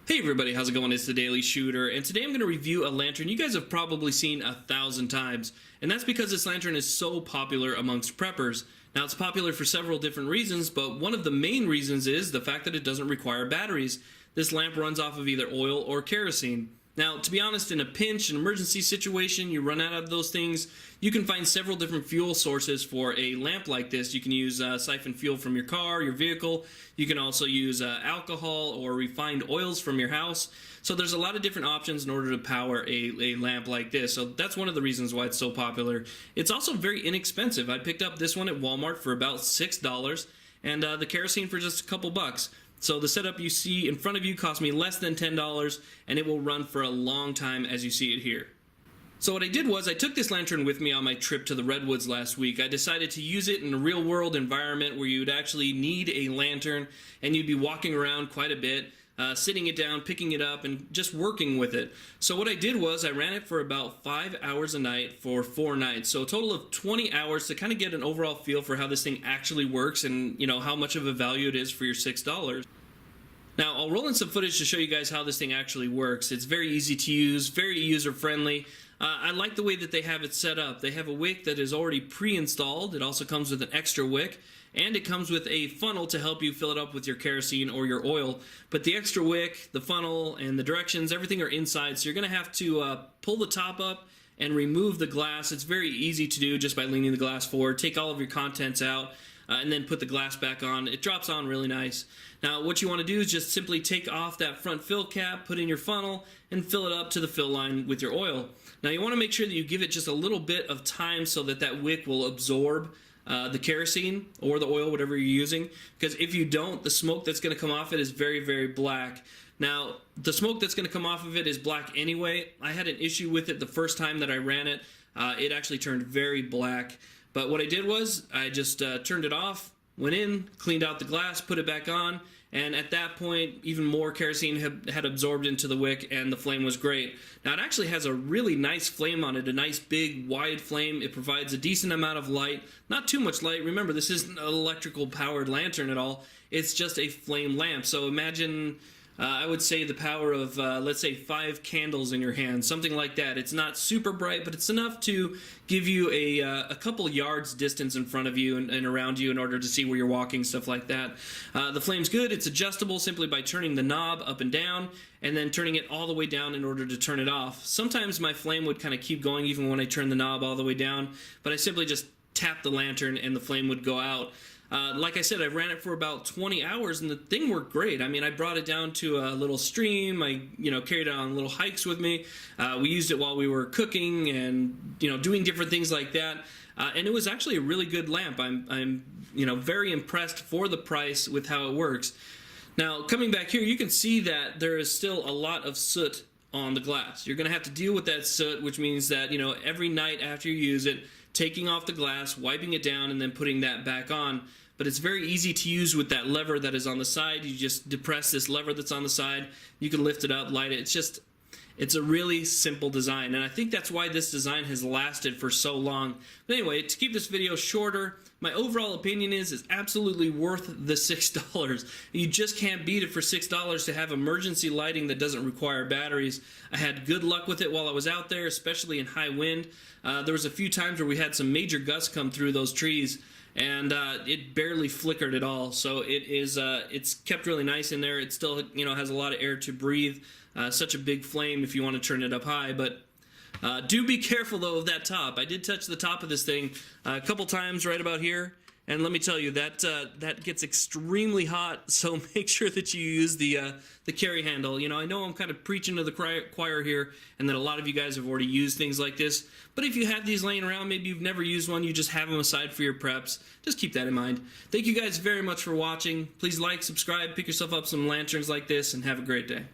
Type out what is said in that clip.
Hey everybody, how's it going? It's the Daily Shooter, and today I'm going to review a lantern you guys have probably seen 1,000 times, and that's because this lantern is so popular amongst preppers. Now, it's popular for several different reasons, but one of the main reasons is the fact that it doesn't require batteries. This lamp runs off of either oil or kerosene. Now, to be honest, in a pinch, an emergency situation, you run out of those things, you can find several different fuel sources for a lamp like this. You can use siphon fuel from your car, your vehicle. You can also use alcohol or refined oils from your house. So there's a lot of different options in order to power a lamp like this. So that's one of the reasons why it's so popular. It's also very inexpensive. I picked up this one at Walmart for about $6 and the kerosene for just a couple bucks. So the setup you see in front of you cost me less than $10, and it will run for a long time as you see it here. So what I did was I took this lantern with me on my trip to the Redwoods last week. I decided to use it in a real world environment where you would actually need a lantern and you'd be walking around quite a bit, sitting it down, picking it up, and just working with it. So what I did was I ran it for about 5 hours a night for 4 nights. So a total of 20 hours to kind of get an overall feel for how this thing actually works and how much of a value it is for your $6. Now, I'll roll in some footage to show you guys how this thing actually works. It's very easy to use, very user-friendly. I like the way that they have it set up. They have a wick that is already pre-installed. It also comes with an extra wick, and it comes with a funnel to help you fill it up with your kerosene or your oil. But the extra wick, the funnel, and the directions, everything are inside, so you're going to have to pull the top up and remove the glass. It's very easy to do just by leaning the glass forward. Take all of your contents out, and then put the glass back on. It drops on really nice. Now, what you want to do is just simply take off that front fill cap, put in your funnel, and fill it up to the fill line with your oil. Now, you want to make sure that you give it just a little bit of time so that that wick will absorb the kerosene or the oil, whatever you're using, because if you don't, the smoke that's going to come off it is very, very black. Now, the smoke that's going to come off of it is black anyway. I had an issue with it the first time that I ran it. It actually turned very black. But what I did was I just turned it off, went in, cleaned out the glass, put it back on, and at that point even more kerosene had absorbed into the wick and the flame was great. Now, it actually has a really nice flame on it, a nice big wide flame. It provides a decent amount of light, not too much light. Remember, this isn't an electrical powered lantern at all. It's just a flame lamp. So imagine I would say the power of, let's say, 5 candles in your hand, something like that. It's not super bright, but it's enough to give you a couple yards distance in front of you and around you in order to see where you're walking, stuff like that. The flame's good. It's adjustable simply by turning the knob up and down and then turning it all the way down in order to turn it off. Sometimes my flame would kind of keep going even when I turned the knob all the way down, but I simply just tapped the lantern and the flame would go out. Like I said, I ran it for about 20 hours and the thing worked great. I mean, I brought it down to a little stream. I, carried it on little hikes with me. We used it while we were cooking and, doing different things like that. And it was actually a really good lamp. I'm very impressed for the price with how it works. Now, coming back here, you can see that there is still a lot of soot on the glass. You're going to have to deal with that soot, which means that, every night after you use it, taking off the glass, wiping it down, and then putting that back on. But it's very easy to use with that lever that is on the side. You just depress this lever that's on the side. You can lift it up, light it. It's a really simple design, and I think that's why this design has lasted for so long. But anyway, to keep this video shorter, my overall opinion is it's absolutely worth the $6. You just can't beat it for $6 to have emergency lighting that doesn't require batteries. I had good luck with it while I was out there, especially in high wind. There was a few times where we had some major gusts come through those trees, and it barely flickered at all. So it's kept really nice in there. It still has a lot of air to breathe. Such a big flame if you want to turn it up high, but do be careful though of that top. I did touch the top of this thing a couple times right about here, and let me tell you that that gets extremely hot. So make sure that you use the carry handle. I know I'm kind of preaching to the choir here, and that a lot of you guys have already used things like this. But if you have these laying around, maybe you've never used one, you just have them aside for your preps. Just keep that in mind. Thank you guys very much for watching. Please like, subscribe, pick yourself up some lanterns like this, and have a great day.